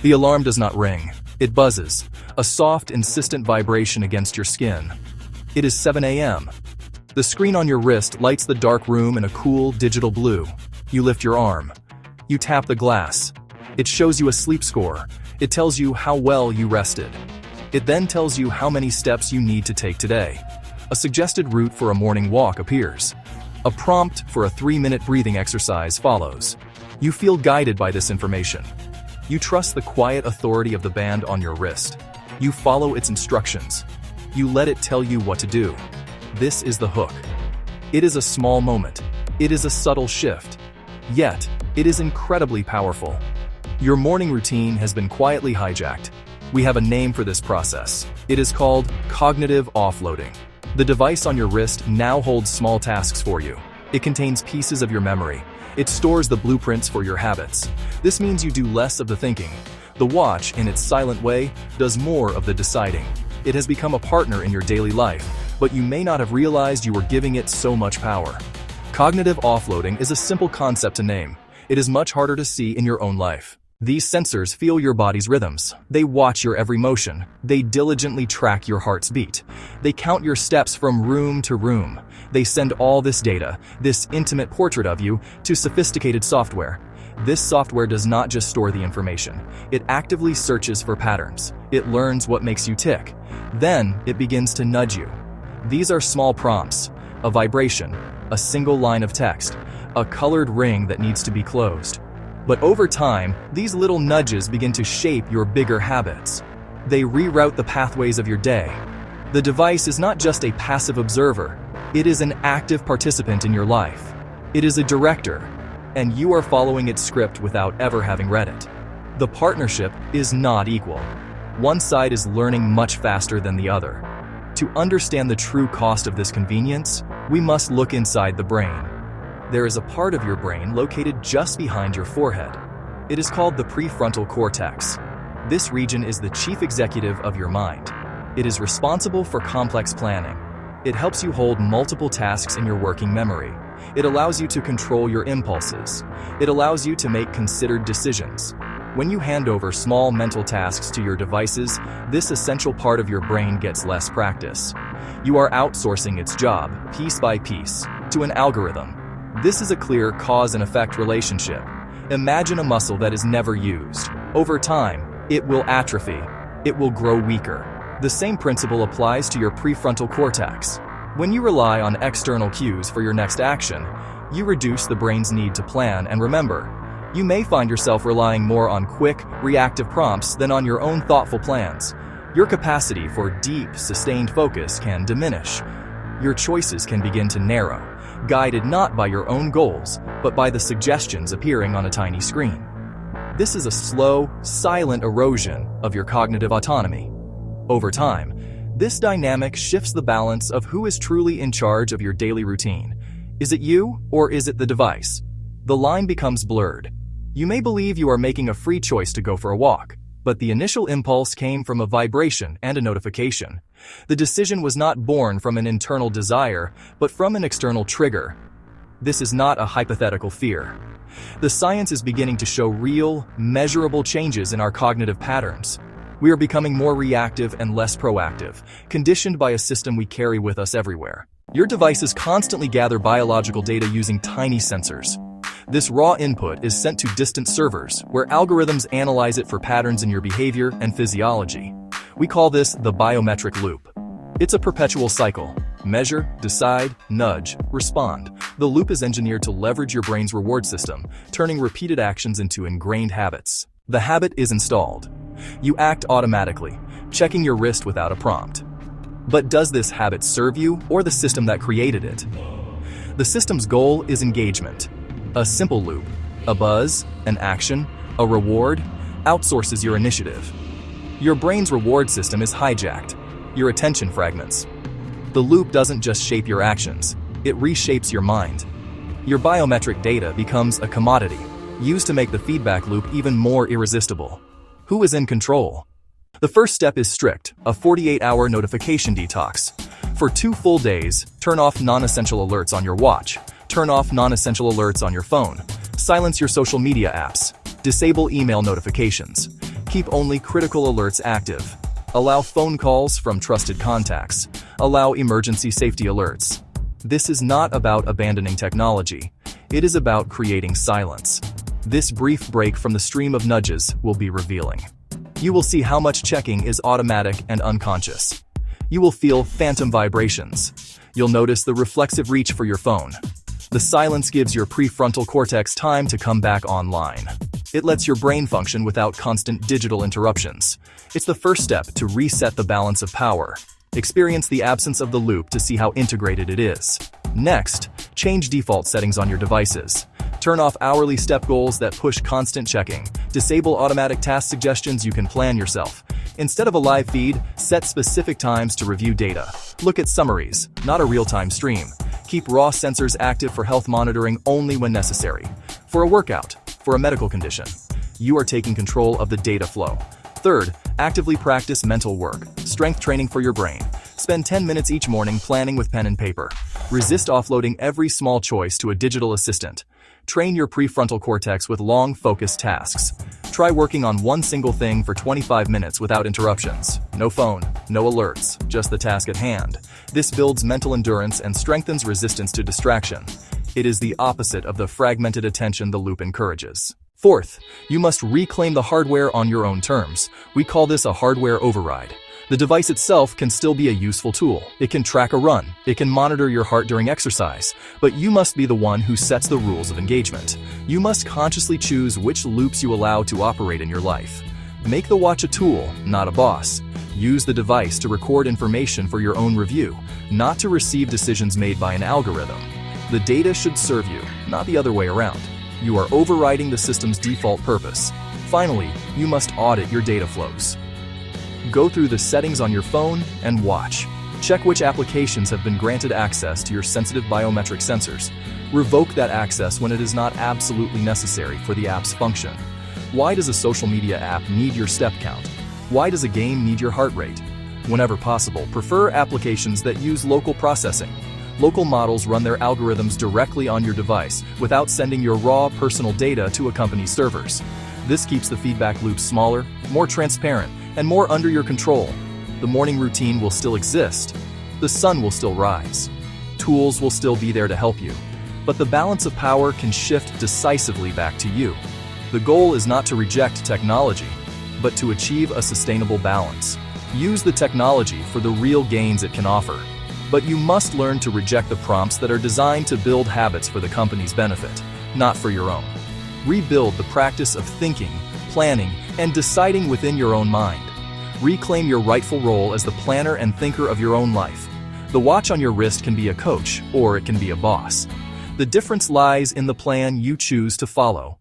The alarm does not ring. It buzzes, a soft, insistent vibration against your skin. It is 7 a.m. The screen on your wrist lights the dark room in a cool, digital blue. You lift your arm. You tap the glass. It shows you a sleep score. It tells you how well you rested. It then tells you how many steps you need to take today. A suggested route for a morning walk appears. A prompt for a 3-minute breathing exercise follows. You feel guided by this information. You trust the quiet authority of the band on your wrist. You follow its instructions. You let it tell you what to do. This is the hook. It is a small moment. It is a subtle shift. Yet, it is incredibly powerful. Your morning routine has been quietly hijacked. We have a name for this process. It is called cognitive offloading. The device on your wrist now holds small tasks for you. It contains pieces of your memory. It stores the blueprints for your habits. This means you do less of the thinking. The watch, in its silent way, does more of the deciding. It has become a partner in your daily life, but you may not have realized you were giving it so much power. Cognitive offloading is a simple concept to name. It is much harder to see in your own life. These sensors feel your body's rhythms. They watch your every motion. They diligently track your heart's beat. They count your steps from room to room. They send all this data, this intimate portrait of you, to sophisticated software. This software does not just store the information. It actively searches for patterns. It learns what makes you tick. Then, it begins to nudge you. These are small prompts, a vibration, a single line of text, a colored ring that needs to be closed. But over time, these little nudges begin to shape your bigger habits. They reroute the pathways of your day. The device is not just a passive observer. It is an active participant in your life. It is a director, and you are following its script without ever having read it. The partnership is not equal. One side is learning much faster than the other. To understand the true cost of this convenience, we must look inside the brain. There is a part of your brain located just behind your forehead. It is called the prefrontal cortex. This region is the chief executive of your mind. It is responsible for complex planning. It helps you hold multiple tasks in your working memory. It allows you to control your impulses. It allows you to make considered decisions. When you hand over small mental tasks to your devices, this essential part of your brain gets less practice. You are outsourcing its job, piece by piece, to an algorithm. This is a clear cause and effect relationship. Imagine a muscle that is never used. Over time, it will atrophy. It will grow weaker. The same principle applies to your prefrontal cortex. When you rely on external cues for your next action, you reduce the brain's need to plan and remember. You may find yourself relying more on quick, reactive prompts than on your own thoughtful plans. Your capacity for deep, sustained focus can diminish. Your choices can begin to narrow, guided not by your own goals, but by the suggestions appearing on a tiny screen. This is a slow, silent erosion of your cognitive autonomy. Over time, this dynamic shifts the balance of who is truly in charge of your daily routine. Is it you, or is it the device? The line becomes blurred. You may believe you are making a free choice to go for a walk, but the initial impulse came from a vibration and a notification. The decision was not born from an internal desire, but from an external trigger. This is not a hypothetical fear. The science is beginning to show real, measurable changes in our cognitive patterns. We are becoming more reactive and less proactive, conditioned by a system we carry with us everywhere. Your devices constantly gather biological data using tiny sensors. This raw input is sent to distant servers, where algorithms analyze it for patterns in your behavior and physiology. We call this the biometric loop. It's a perpetual cycle. Measure, decide, nudge, respond. The loop is engineered to leverage your brain's reward system, turning repeated actions into ingrained habits. The habit is installed. You act automatically, checking your wrist without a prompt. But does this habit serve you or the system that created it? The system's goal is engagement. A simple loop, a buzz, an action, a reward, outsources your initiative. Your brain's reward system is hijacked, your attention fragments. The loop doesn't just shape your actions, it reshapes your mind. Your biometric data becomes a commodity, used to make the feedback loop even more irresistible. Who is in control? The first step is strict, a 48-hour notification detox. For 2 full days, turn off non-essential alerts on your watch. Turn off non-essential alerts on your phone. Silence your social media apps. Disable email notifications. Keep only critical alerts active. Allow phone calls from trusted contacts. Allow emergency safety alerts. This is not about abandoning technology. It is about creating silence. This brief break from the stream of nudges will be revealing. You will see how much checking is automatic and unconscious. You will feel phantom vibrations. You'll notice the reflexive reach for your phone. The silence gives your prefrontal cortex time to come back online. It lets your brain function without constant digital interruptions. It's the first step to reset the balance of power. Experience the absence of the loop to see how integrated it is. Next, change default settings on your devices. Turn off hourly step goals that push constant checking. Disable automatic task suggestions you can plan yourself. Instead of a live feed, set specific times to review data. Look at summaries, not a real-time stream. Keep raw sensors active for health monitoring only when necessary. For a workout, for a medical condition, you are taking control of the data flow. Third, actively practice mental work, strength training for your brain. Spend 10 minutes each morning planning with pen and paper. Resist offloading every small choice to a digital assistant. Train your prefrontal cortex with long, focused tasks. Try working on one single thing for 25 minutes without interruptions. No phone, no alerts, just the task at hand. This builds mental endurance and strengthens resistance to distraction. It is the opposite of the fragmented attention the loop encourages. Fourth, you must reclaim the hardware on your own terms. We call this a hardware override. The device itself can still be a useful tool. It can track a run. It can monitor your heart during exercise. But you must be the one who sets the rules of engagement. You must consciously choose which loops you allow to operate in your life. Make the watch a tool, not a boss. Use the device to record information for your own review, not to receive decisions made by an algorithm. The data should serve you, not the other way around. You are overriding the system's default purpose. Finally, you must audit your data flows. Go through the settings on your phone and watch. Check which applications have been granted access to your sensitive biometric sensors. Revoke that access when it is not absolutely necessary for the app's function. Why does a social media app need your step count? Why does a game need your heart rate? Whenever possible, prefer applications that use local processing. Local models run their algorithms directly on your device without sending your raw personal data to a company's servers. This keeps the feedback loop smaller, more transparent, and more under your control. The morning routine will still exist. The sun will still rise. Tools will still be there to help you. But the balance of power can shift decisively back to you. The goal is not to reject technology, but to achieve a sustainable balance. Use the technology for the real gains it can offer. But you must learn to reject the prompts that are designed to build habits for the company's benefit, not for your own. Rebuild the practice of thinking, planning, and deciding within your own mind. Reclaim your rightful role as the planner and thinker of your own life. The watch on your wrist can be a coach, or it can be a boss. The difference lies in the plan you choose to follow.